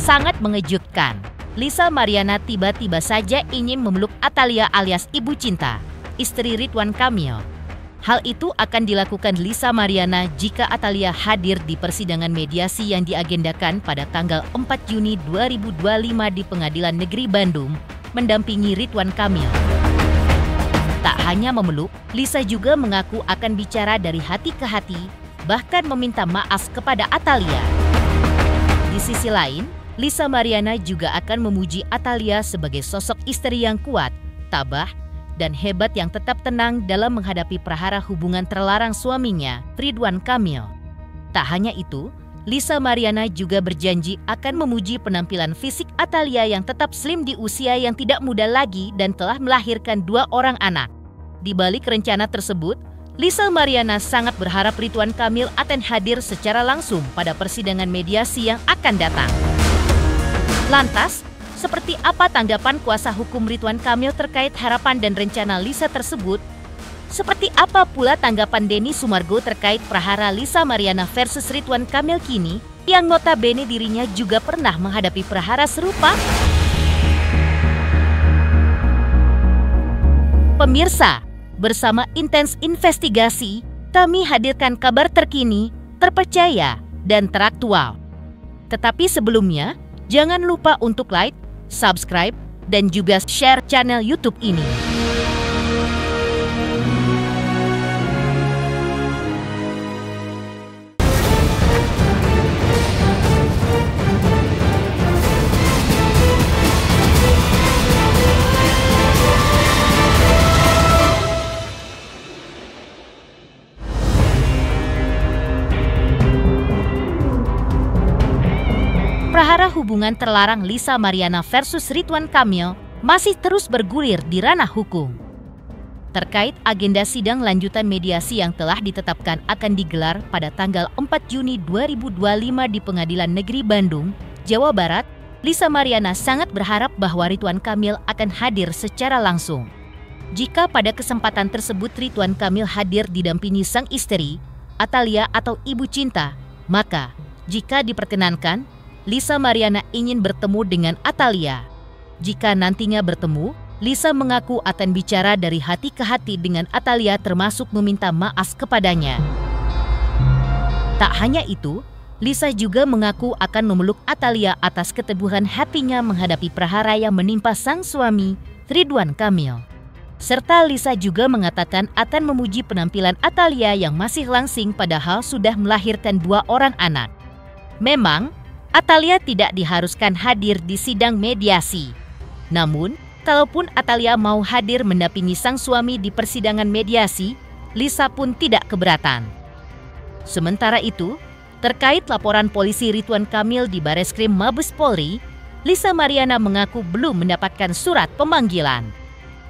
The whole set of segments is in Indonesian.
Sangat mengejutkan, Lisa Mariana tiba-tiba saja ingin memeluk Atalia alias Ibu Cinta, istri Ridwan Kamil. Hal itu akan dilakukan Lisa Mariana jika Atalia hadir di persidangan mediasi yang diagendakan pada tanggal 4 Juni 2025 di Pengadilan Negeri Bandung, mendampingi Ridwan Kamil. Tak hanya memeluk, Lisa juga mengaku akan bicara dari hati ke hati, bahkan meminta maaf kepada Atalia. Di sisi lain, Lisa Mariana juga akan memuji Atalia sebagai sosok istri yang kuat, tabah, dan hebat yang tetap tenang dalam menghadapi prahara hubungan terlarang suaminya, Ridwan Kamil. Tak hanya itu, Lisa Mariana juga berjanji akan memuji penampilan fisik Atalia yang tetap slim di usia yang tidak muda lagi dan telah melahirkan 2 orang anak. Di balik rencana tersebut, Lisa Mariana sangat berharap Ridwan Kamil akan hadir secara langsung pada persidangan mediasi yang akan datang. Lantas, seperti apa tanggapan kuasa hukum Ridwan Kamil terkait harapan dan rencana Lisa tersebut? Seperti apa pula tanggapan Denny Sumargo terkait prahara Lisa Mariana versus Ridwan Kamil kini, yang notabene dirinya juga pernah menghadapi prahara serupa? Pemirsa, bersama Intens Investigasi, kami hadirkan kabar terkini, terpercaya, dan teraktual. Tetapi sebelumnya, jangan lupa untuk like, subscribe, dan juga share channel YouTube ini. Prahara hubungan terlarang Lisa Mariana versus Ridwan Kamil masih terus bergulir di ranah hukum. Terkait agenda sidang lanjutan mediasi yang telah ditetapkan akan digelar pada tanggal 4 Juni 2025 di Pengadilan Negeri Bandung, Jawa Barat, Lisa Mariana sangat berharap bahwa Ridwan Kamil akan hadir secara langsung. Jika pada kesempatan tersebut Ridwan Kamil hadir didampingi sang istri, Atalia atau Ibu Cinta, maka jika diperkenankan, Lisa Mariana ingin bertemu dengan Atalia. Jika nantinya bertemu, Lisa mengaku akan bicara dari hati ke hati dengan Atalia termasuk meminta maaf kepadanya. Tak hanya itu, Lisa juga mengaku akan memeluk Atalia atas keteguhan hatinya menghadapi prahara yang menimpa sang suami, Ridwan Kamil. Serta Lisa juga mengatakan akan memuji penampilan Atalia yang masih langsing padahal sudah melahirkan 2 orang anak. Memang, Atalia tidak diharuskan hadir di sidang mediasi. Namun, kalaupun Atalia mau hadir mendampingi sang suami di persidangan mediasi, Lisa pun tidak keberatan. Sementara itu, terkait laporan polisi Ridwan Kamil di Bareskrim Mabes Polri, Lisa Mariana mengaku belum mendapatkan surat pemanggilan.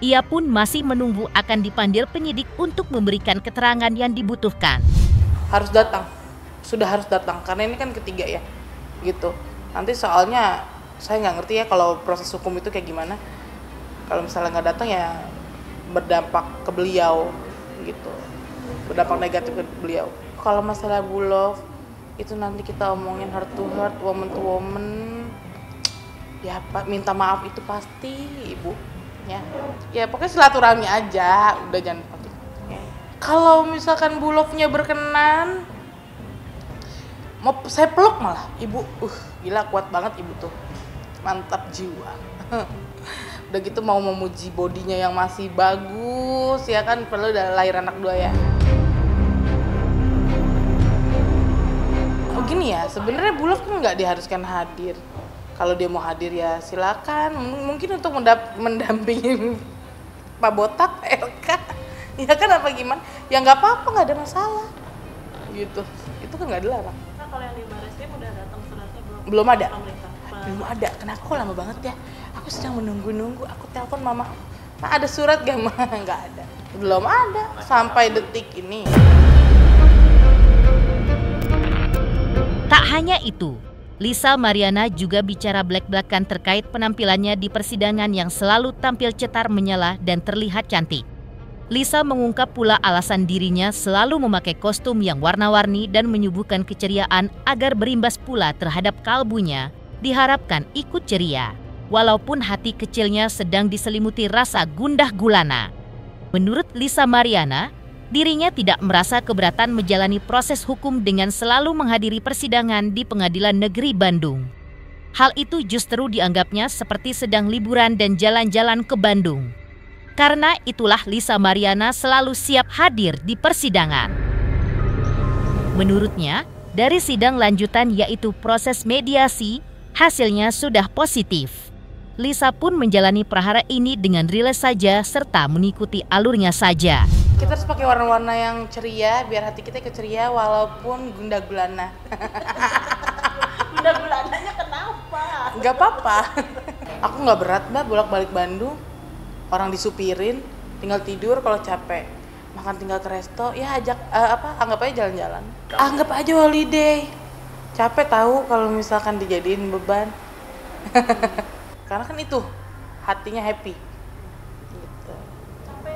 Ia pun masih menunggu akan dipanggil penyidik untuk memberikan keterangan yang dibutuhkan. Harus datang, sudah harus datang, karena ini kan ketiga ya. Gitu. Nanti soalnya saya nggak ngerti ya kalau proses hukum itu kayak gimana. Kalau misalnya nggak datang ya berdampak ke beliau gitu, berdampak negatif ke beliau. Kalau masalah bulog itu nanti kita omongin heart to heart, woman to woman. Ya Pak, minta maaf itu pasti Ibu. Ya pokoknya silaturahmi aja, udah jangan pakai. Kalau misalkan bulognya berkenan, mau saya peluk malah Ibu, gila kuat banget Ibu tuh, mantap jiwa. Udah gitu mau memuji bodinya yang masih bagus, ya kan, perlu udah lahir anak 2 ya. Gini ya, sebenarnya bulog kan nggak diharuskan hadir. Kalau dia mau hadir ya silakan, mungkin untuk mendampingi Pak Botak, RK, ya kan apa gimana? Ya nggak apa-apa, nggak ada masalah, gitu. Itu kan nggak dilarang. Kalau yang di Bareskrim udah datang suratnya belum? Belum ada. Belum ada. Kenapa kok lama banget ya? Aku sedang menunggu-nunggu. Aku telepon mama. Ma, ada surat gak, Ma? Nggak ada. Belum ada sampai detik ini. Tak hanya itu, Lisa Mariana juga bicara belak-belakan terkait penampilannya di persidangan yang selalu tampil cetar menyala dan terlihat cantik. Lisa mengungkap pula alasan dirinya selalu memakai kostum yang warna-warni dan menyuguhkan keceriaan agar berimbas pula terhadap kalbunya diharapkan ikut ceria, walaupun hati kecilnya sedang diselimuti rasa gundah gulana. Menurut Lisa Mariana, dirinya tidak merasa keberatan menjalani proses hukum dengan selalu menghadiri persidangan di Pengadilan Negeri Bandung. Hal itu justru dianggapnya seperti sedang liburan dan jalan-jalan ke Bandung. Karena itulah Lisa Mariana selalu siap hadir di persidangan. Menurutnya, dari sidang lanjutan yaitu proses mediasi, hasilnya sudah positif. Lisa pun menjalani perkara ini dengan rileks saja serta mengikuti alurnya saja. Kita harus pakai warna-warna yang ceria biar hati kita keceria walaupun gundah gulana. Gundah gulananya kenapa? Nggak apa-apa. Aku nggak berat Mbak bolak-balik Bandung. Orang disupirin, tinggal tidur kalau capek. Makan tinggal ke resto, ya anggap aja jalan-jalan. Anggap aja holiday. Capek tahu kalau misalkan dijadiin beban. Karena kan itu hatinya happy. Gitu. Apa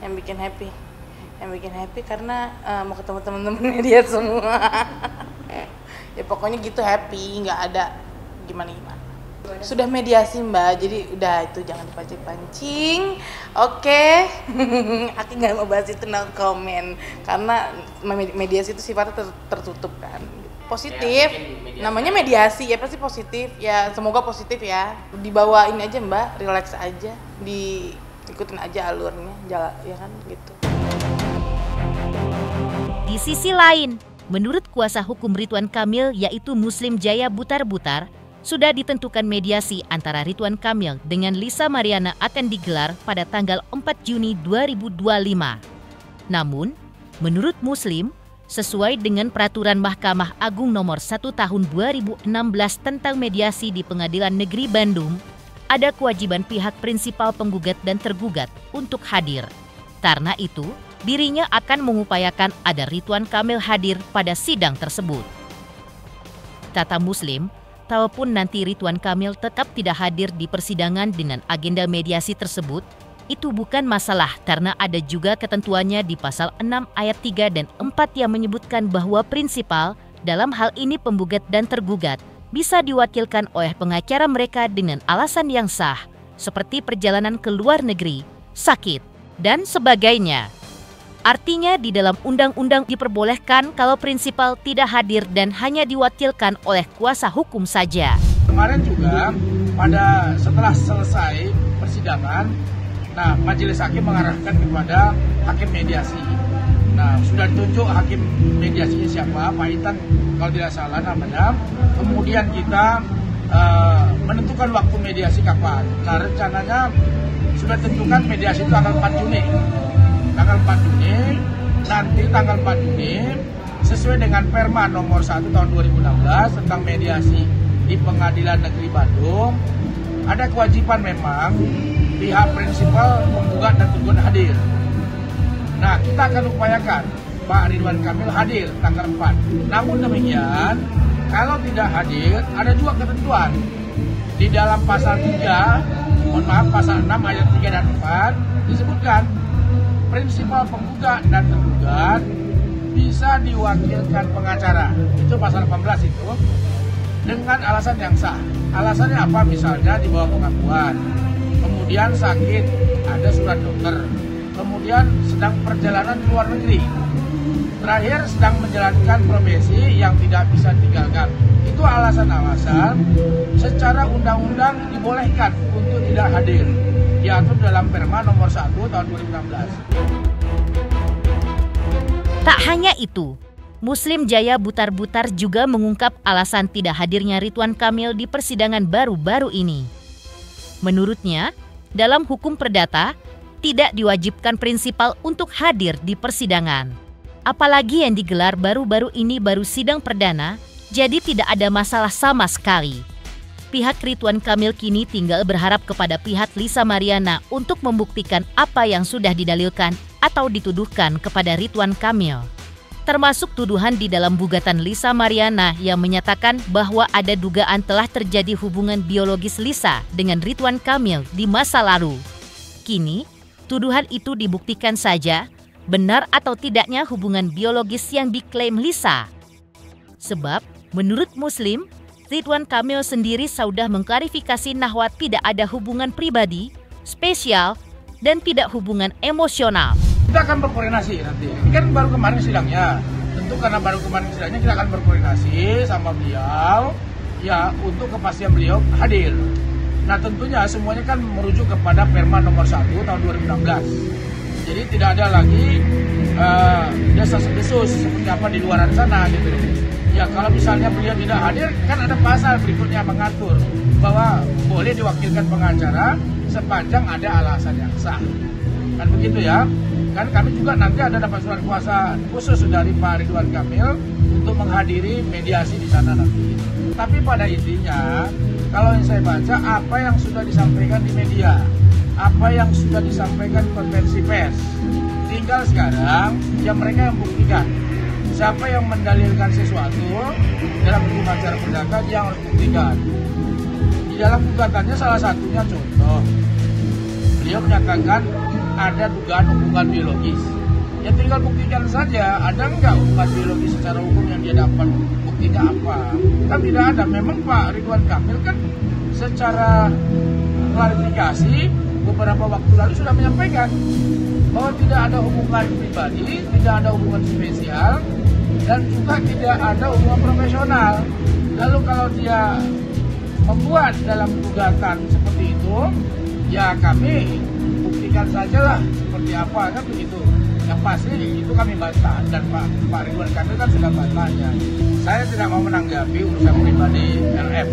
yang bikin happy? Yang bikin happy karena mau ketemu teman-temannya dia semua. Ya pokoknya gitu happy, nggak ada gimana-gimana. Sudah mediasi Mbak, jadi udah itu jangan dipancing-pancing. Oke. Aku nggak mau bahas itu, no comment. Karena mediasi itu sifatnya tertutup kan. Positif, ya, namanya mediasi ya pasti positif. Ya semoga positif ya. Dibawain aja Mbak, relax aja, diikutin aja alurnya, jalan ya kan gitu. Di sisi lain, menurut kuasa hukum Ridwan Kamil yaitu Muslim Jaya Butar-Butar, sudah ditentukan mediasi antara Ridwan Kamil dengan Lisa Mariana akan digelar pada tanggal 4 Juni 2025. Namun, menurut Muslim, sesuai dengan Peraturan Mahkamah Agung Nomor 1 Tahun 2016 tentang mediasi di Pengadilan Negeri Bandung, ada kewajiban pihak prinsipal penggugat dan tergugat untuk hadir. Karena itu, dirinya akan mengupayakan ada Ridwan Kamil hadir pada sidang tersebut. Kata Muslim, kalaupun nanti Ridwan Kamil tetap tidak hadir di persidangan dengan agenda mediasi tersebut, itu bukan masalah karena ada juga ketentuannya di pasal 6 ayat 3 dan 4 yang menyebutkan bahwa prinsipal dalam hal ini penggugat dan tergugat bisa diwakilkan oleh pengacara mereka dengan alasan yang sah, seperti perjalanan ke luar negeri, sakit, dan sebagainya. Artinya di dalam undang-undang diperbolehkan kalau prinsipal tidak hadir dan hanya diwakilkan oleh kuasa hukum saja. Kemarin juga setelah selesai persidangan, majelis hakim mengarahkan kepada hakim mediasi. Sudah ditunjuk hakim mediasinya siapa, Pak Itan kalau tidak salah namanya. Kemudian kita menentukan waktu mediasi kapan. Rencananya sudah tentukan mediasi tanggal 4 Juni. Tanggal 4 Juni, nanti tanggal 4 Juni sesuai dengan Perma nomor 1 tahun 2016 tentang mediasi di Pengadilan Negeri Bandung, ada kewajiban memang pihak prinsipal penggugat dan tergugat hadir. Kita akan upayakan Pak Ridwan Kamil hadir tanggal 4. Namun demikian, kalau tidak hadir, ada juga ketentuan di dalam pasal 3, pasal 6 ayat 3 dan 4 disebutkan prinsipal penggugat dan tergugat bisa diwakilkan pengacara. Itu pasal 18 itu dengan alasan yang sah. Alasannya apa? Misalnya di bawah pengakuan, kemudian sakit, ada surat dokter, kemudian sedang perjalanan ke luar negeri, terakhir sedang menjalankan profesi yang tidak bisa ditinggalkan. Itu alasan-alasan secara undang-undang dibolehkan untuk tidak hadir. Diatur dalam Perma nomor 1 tahun 2016. Tak hanya itu, Muslim Jaya Butar-Butar juga mengungkap alasan tidak hadirnya Ridwan Kamil di persidangan baru-baru ini. Menurutnya, dalam hukum perdata, tidak diwajibkan prinsipal untuk hadir di persidangan. Apalagi yang digelar baru-baru ini baru sidang perdana, jadi tidak ada masalah sama sekali. Pihak Ridwan Kamil kini tinggal berharap kepada pihak Lisa Mariana untuk membuktikan apa yang sudah didalilkan atau dituduhkan kepada Ridwan Kamil. Termasuk tuduhan di dalam gugatan Lisa Mariana yang menyatakan bahwa ada dugaan telah terjadi hubungan biologis Lisa dengan Ridwan Kamil di masa lalu. Kini, tuduhan itu dibuktikan saja benar atau tidaknya hubungan biologis yang diklaim Lisa. Sebab, menurut Muslim, Ridwan Kamil sendiri sudah mengklarifikasi bahwa tidak ada hubungan pribadi, spesial, dan tidak hubungan emosional. Kita akan berkoordinasi nanti. Ini kan baru kemarin sidangnya. Tentu karena baru kemarin sidangnya kita akan berkoordinasi sama beliau ya untuk kepastian beliau hadir. Nah tentunya semuanya kan merujuk kepada Perma nomor 1 tahun 2016. Jadi tidak ada lagi desas-desus seperti apa di luar sana gitu. Ya kalau misalnya beliau tidak hadir kan ada pasal berikutnya mengatur bahwa boleh diwakilkan pengacara sepanjang ada alasan yang sah. Kan begitu ya. Kan kami juga nanti ada dapat surat kuasa khusus dari Pak Ridwan Kamil untuk menghadiri mediasi di sana nanti. Tapi pada intinya kalau yang saya baca apa yang sudah disampaikan di media, apa yang sudah disampaikan konferensi pers, tinggal sekarang ya mereka yang buktikan. Siapa yang mendalilkan sesuatu dalam hukum acara perdata dia harus buktikan. Di dalam gugatannya salah satunya contoh, beliau menyatakan ada dugaan hubungan biologis. Ya tinggal buktikan saja, ada nggak hubungan biologis secara hukum yang dia dapat, buktinya apa? Kan tidak ada. Memang Pak Ridwan Kamil kan secara klarifikasi beberapa waktu lalu sudah menyampaikan bahwa tidak ada hubungan pribadi, tidak ada hubungan spesial, dan juga tidak ada hubungan profesional. Lalu kalau dia membuat dalam gugatan seperti itu, ya kami buktikan sajalah seperti apa, kan begitu. Yang pasti itu kami bantah dan Pak Ridwan Kamil kan sudah bantahnya. Saya tidak mau menanggapi urusan pribadi LF.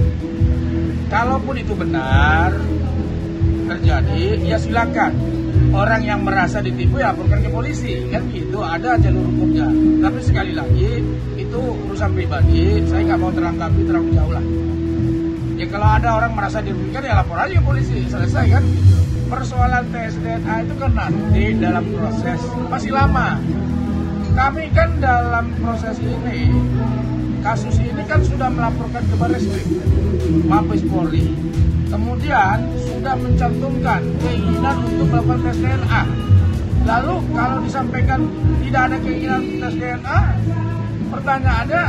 Kalaupun itu benar terjadi, ya silakan. Orang yang merasa ditipu ya laporkan ke polisi, kan gitu, ada jalur hukumnya. Tapi sekali lagi itu urusan pribadi, saya nggak mau teranggapi terlalu jauh lah. Ya kalau ada orang merasa dirugikan ya lapor aja ke polisi, selesai kan gitu. Persoalan tes DNA itu kan nanti dalam proses masih lama. Kami kan dalam proses ini, kasus ini kan sudah melaporkan ke Barreskrim, Mabes Polri. Kemudian sudah mencantumkan keinginan untuk melakukan tes DNA. Lalu kalau disampaikan tidak ada keinginan tes DNA, pertanyaannya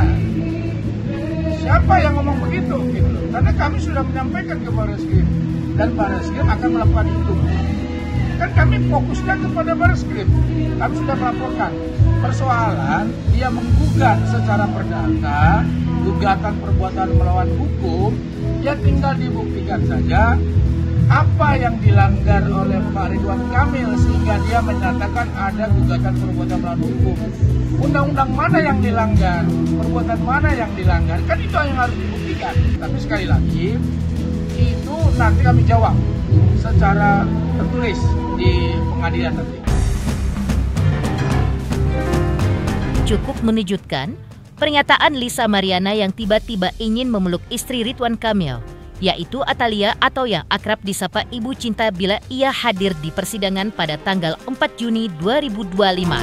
siapa yang ngomong begitu? Gitu. Karena kami sudah menyampaikan ke Barreskrim dan Barreskrim akan melakukan itu. Kan kami fokusnya kepada Barreskrim. Kami sudah melaporkan. Persoalan dia menggugat secara perdata, gugatan perbuatan melawan hukum, ya tinggal dibuktikan saja apa yang dilanggar oleh Pak Ridwan Kamil sehingga dia menyatakan ada gugatan perbuatan melawan hukum. Undang-undang mana yang dilanggar, perbuatan mana yang dilanggar, kan itu yang harus dibuktikan. Tapi sekali lagi, itu nanti kami jawab secara tertulis di pengadilan nanti. Cukup menunjukkan pernyataan Lisa Mariana yang tiba-tiba ingin memeluk istri Ridwan Kamil, yaitu Atalia atau yang akrab disapa Ibu Cinta bila ia hadir di persidangan pada tanggal 4 Juni 2025.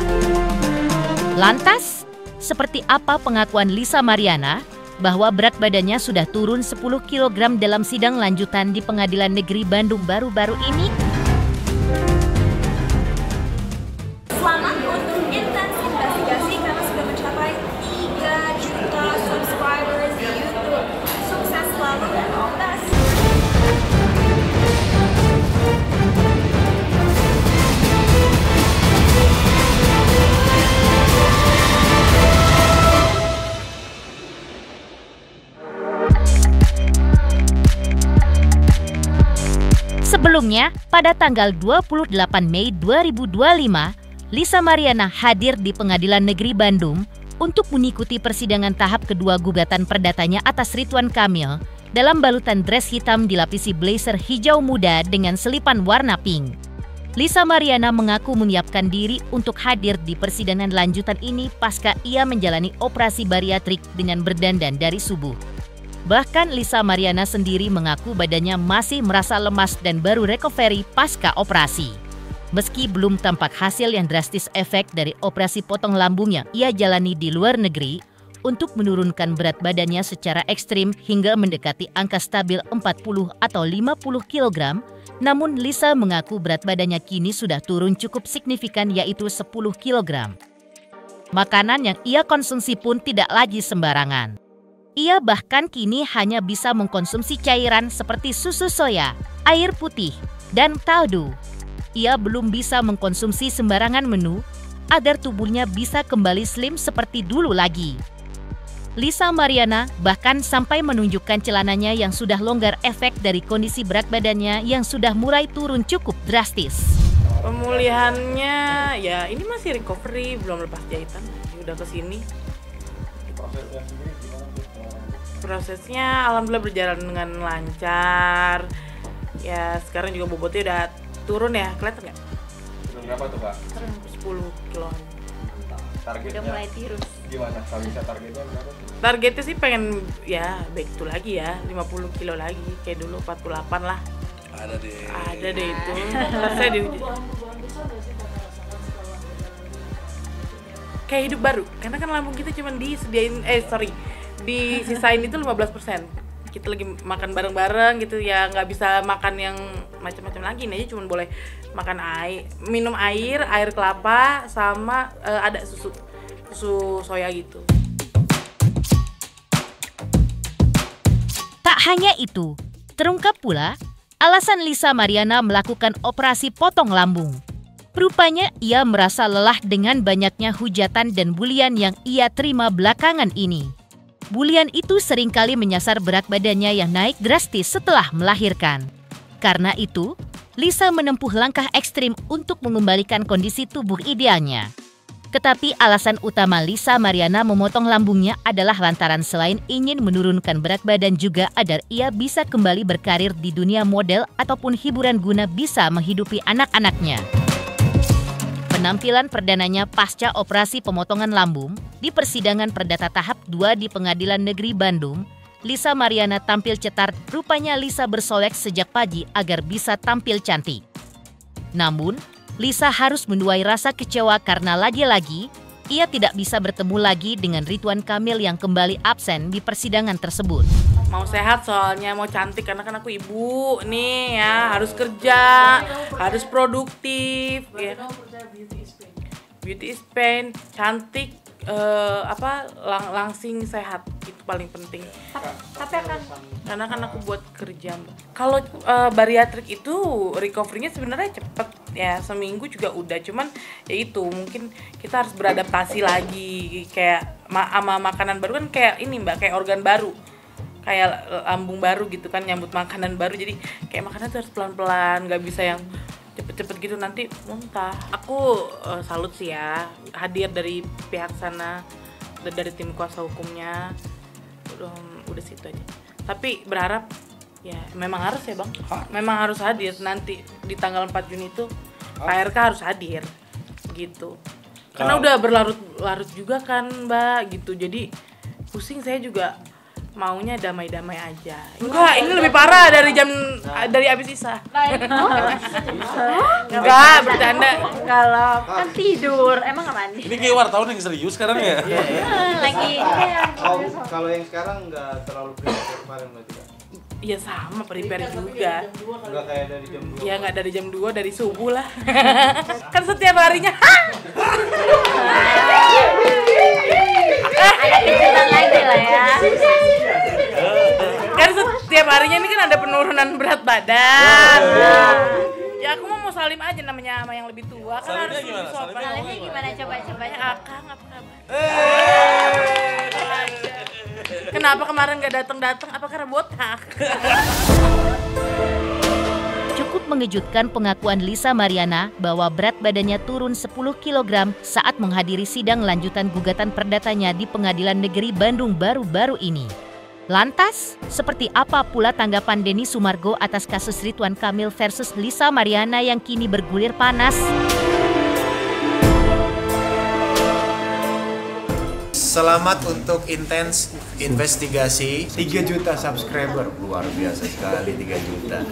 Lantas, seperti apa pengakuan Lisa Mariana bahwa berat badannya sudah turun 10 kg dalam sidang lanjutan di Pengadilan Negeri Bandung baru-baru ini? Selamat untuk intens investigasi karena sudah mencapai 3 juta subscribers di YouTube. Sukses selalu dan all the best. Sebelumnya, pada tanggal 28 Mei 2025, Lisa Mariana hadir di Pengadilan Negeri Bandung untuk mengikuti persidangan tahap kedua gugatan perdatanya atas Ridwan Kamil dalam balutan dress hitam dilapisi blazer hijau muda dengan selipan warna pink. Lisa Mariana mengaku menyiapkan diri untuk hadir di persidangan lanjutan ini pasca ia menjalani operasi bariatrik dengan berdandan dari subuh. Bahkan Lisa Mariana sendiri mengaku badannya masih merasa lemas dan baru recovery pasca operasi. Meski belum tampak hasil yang drastis efek dari operasi potong lambung yang ia jalani di luar negeri untuk menurunkan berat badannya secara ekstrim hingga mendekati angka stabil 40 atau 50 kg, namun Lisa mengaku berat badannya kini sudah turun cukup signifikan yaitu 10 kg. Makanan yang ia konsumsi pun tidak lagi sembarangan. Ia bahkan kini hanya bisa mengkonsumsi cairan seperti susu soya, air putih, dan kaldu. Ia belum bisa mengkonsumsi sembarangan menu agar tubuhnya bisa kembali slim seperti dulu lagi. Lisa Mariana bahkan sampai menunjukkan celananya yang sudah longgar efek dari kondisi berat badannya yang sudah mulai turun cukup drastis. Pemulihannya ya ini masih recovery, belum lepas jahitan, udah kesini. Prosesnya alhamdulillah berjalan dengan lancar. Ya sekarang juga bobotnya udah turun ya, kelihatan nggak? Turun berapa tuh Kak? 10 kilo. Targetnya Udah mulai tirus. gimana? Kalau bisa targetnya berapa? Targetnya sih pengen ya back to lagi ya, 50 kilo lagi kayak dulu 48 lah. Ada deh itu. Saya kayak hidup baru, karena kan lambung kita cuma disisain itu 15%. Kita lagi makan bareng-bareng gitu ya, nggak bisa makan yang macam-macam lagi. Ini aja cuma boleh makan minum air kelapa sama ada susu soya gitu. Tak hanya itu, terungkap pula alasan Lisa Mariana melakukan operasi potong lambung. Rupanya ia merasa lelah dengan banyaknya hujatan dan bulian yang ia terima belakangan ini. Bulian itu seringkali menyasar berat badannya yang naik drastis setelah melahirkan. Karena itu, Lisa menempuh langkah ekstrim untuk mengembalikan kondisi tubuh idealnya. Tetapi alasan utama Lisa Mariana memotong lambungnya adalah lantaran selain ingin menurunkan berat badan juga agar ia bisa kembali berkarir di dunia model ataupun hiburan guna bisa menghidupi anak-anaknya. Penampilan perdananya pasca operasi pemotongan lambung di persidangan perdata tahap 2 di Pengadilan Negeri Bandung, Lisa Mariana tampil cetar. Rupanya Lisa bersolek sejak pagi agar bisa tampil cantik. Namun, Lisa harus menuai rasa kecewa karena lagi-lagi ia tidak bisa bertemu lagi dengan Ridwan Kamil yang kembali absen di persidangan tersebut. Mau sehat soalnya, mau cantik karena kan aku ibu nih ya, harus kerja, harus produktif ya. Beauty is pain, cantik, langsing, sehat, itu paling penting. Tapi Karena kan aku buat kerja, Mbak. Kalau bariatrik itu recovery-nya sebenarnya cepet ya, seminggu juga udah. Cuman ya itu mungkin kita harus beradaptasi lagi, kayak sama makanan baru kan kayak ini Mbak, kayak organ baru. Kayak lambung baru gitu kan, nyambut makanan baru. Jadi kayak makanan tuh harus pelan-pelan, nggak bisa yang cepet-cepet gitu nanti muntah. Aku salut sih ya, hadir dari pihak sana, dari tim kuasa hukumnya. Udah situ aja. Tapi berharap ya memang harus ya Bang, memang harus hadir nanti di tanggal 4 Juni itu KRK harus hadir gitu. Karena udah berlarut-larut juga kan Mbak gitu. Jadi pusing saya juga. Maunya damai-damai aja. Enggak, ini lebih parah dari abis Isa. Enggak, bercanda. kalau kan tidur, emang nggak mandi? Ini kayak wartawan yang serius sekarang ya? Lagi. Kalau yang sekarang nggak terlalu prepare kemarin berarti Kak? Iya sama, prepare juga. Nggak kayak dari jam 2? Ya nggak dari jam 2, dari subuh lah. Kan setiap harinya. Ada kejutan lagi lah ya. Kan setiap harinya ini kan ada penurunan berat badan. Ya aku mau salim aja namanya sama yang lebih tua kan. Salimnya harus gimana? sopan. Salimnya gimana coba? Akang apa kabar? Kenapa kemarin nggak datang? Apa karena botak? Cukup mengejutkan pengakuan Lisa Mariana bahwa berat badannya turun 10 kg saat menghadiri sidang lanjutan gugatan perdatanya di Pengadilan Negeri Bandung baru-baru ini. Lantas, seperti apa pula tanggapan Denny Sumargo atas kasus Ridwan Kamil versus Lisa Mariana yang kini bergulir panas? Selamat untuk intens investigasi 3 juta subscriber, luar biasa sekali 3 juta.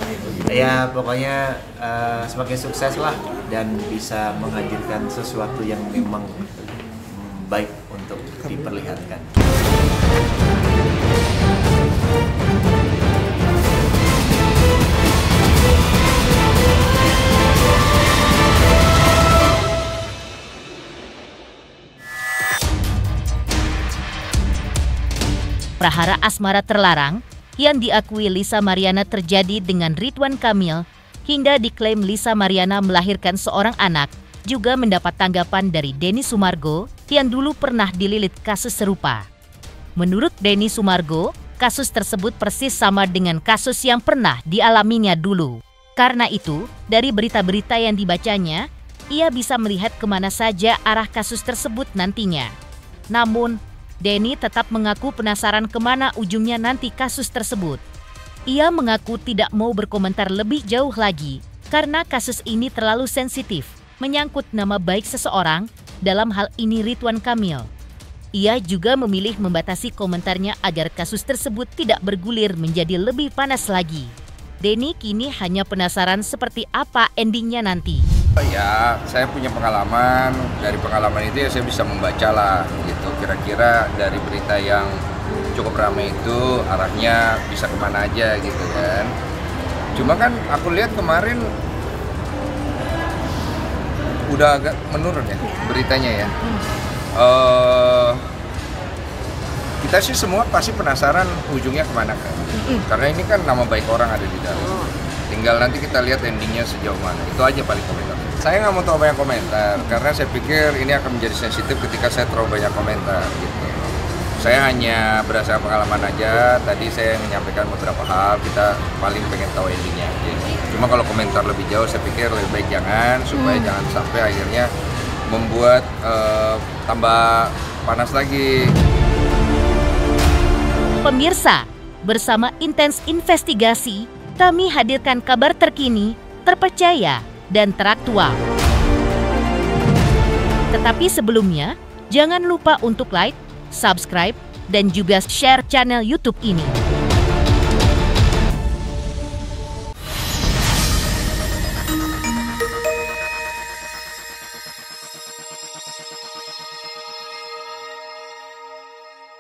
Ya pokoknya semakin sukses lah dan bisa menghadirkan sesuatu yang memang baik untuk diperlihatkan. prahara asmara terlarang yang diakui Lisa Mariana terjadi dengan Ridwan Kamil hingga diklaim Lisa Mariana melahirkan seorang anak juga mendapat tanggapan dari Denny Sumargo yang dulu pernah dililit kasus serupa. Menurut Denny Sumargo, kasus tersebut persis sama dengan kasus yang pernah dialaminya dulu. Karena itu, dari berita-berita yang dibacanya, ia bisa melihat kemana saja arah kasus tersebut nantinya. Namun, Denny tetap mengaku penasaran kemana ujungnya nanti kasus tersebut. Ia mengaku tidak mau berkomentar lebih jauh lagi karena kasus ini terlalu sensitif, menyangkut nama baik seseorang, dalam hal ini Ridwan Kamil. Ia juga memilih membatasi komentarnya agar kasus tersebut tidak bergulir menjadi lebih panas lagi. Denny kini hanya penasaran seperti apa endingnya nanti. Ya, saya punya pengalaman. Dari pengalaman itu ya saya bisa membaca lah gitu. Kira-kira dari berita yang cukup ramai itu arahnya bisa kemana aja gitu kan. Cuma kan aku lihat kemarin udah agak menurun ya beritanya ya. Kita sih semua pasti penasaran ujungnya kemana kan. Karena ini kan nama baik orang ada di dalam. Tinggal nanti kita lihat endingnya sejauh mana. Itu aja paling komentar. Saya nggak mau terlalu banyak komentar karena saya pikir ini akan menjadi sensitif ketika saya terlalu banyak komentar gitu. Saya hanya berdasarkan pengalaman aja. Tadi saya menyampaikan beberapa hal. Kita paling pengen tahu endingnya. Cuma kalau komentar lebih jauh, saya pikir lebih baik jangan, supaya jangan sampai akhirnya membuat tambah panas lagi. Pemirsa, bersama Intens Investigasi, kami hadirkan kabar terkini, terpercaya, dan teraktual. Tetapi sebelumnya, jangan lupa untuk like, subscribe, dan juga share channel YouTube ini.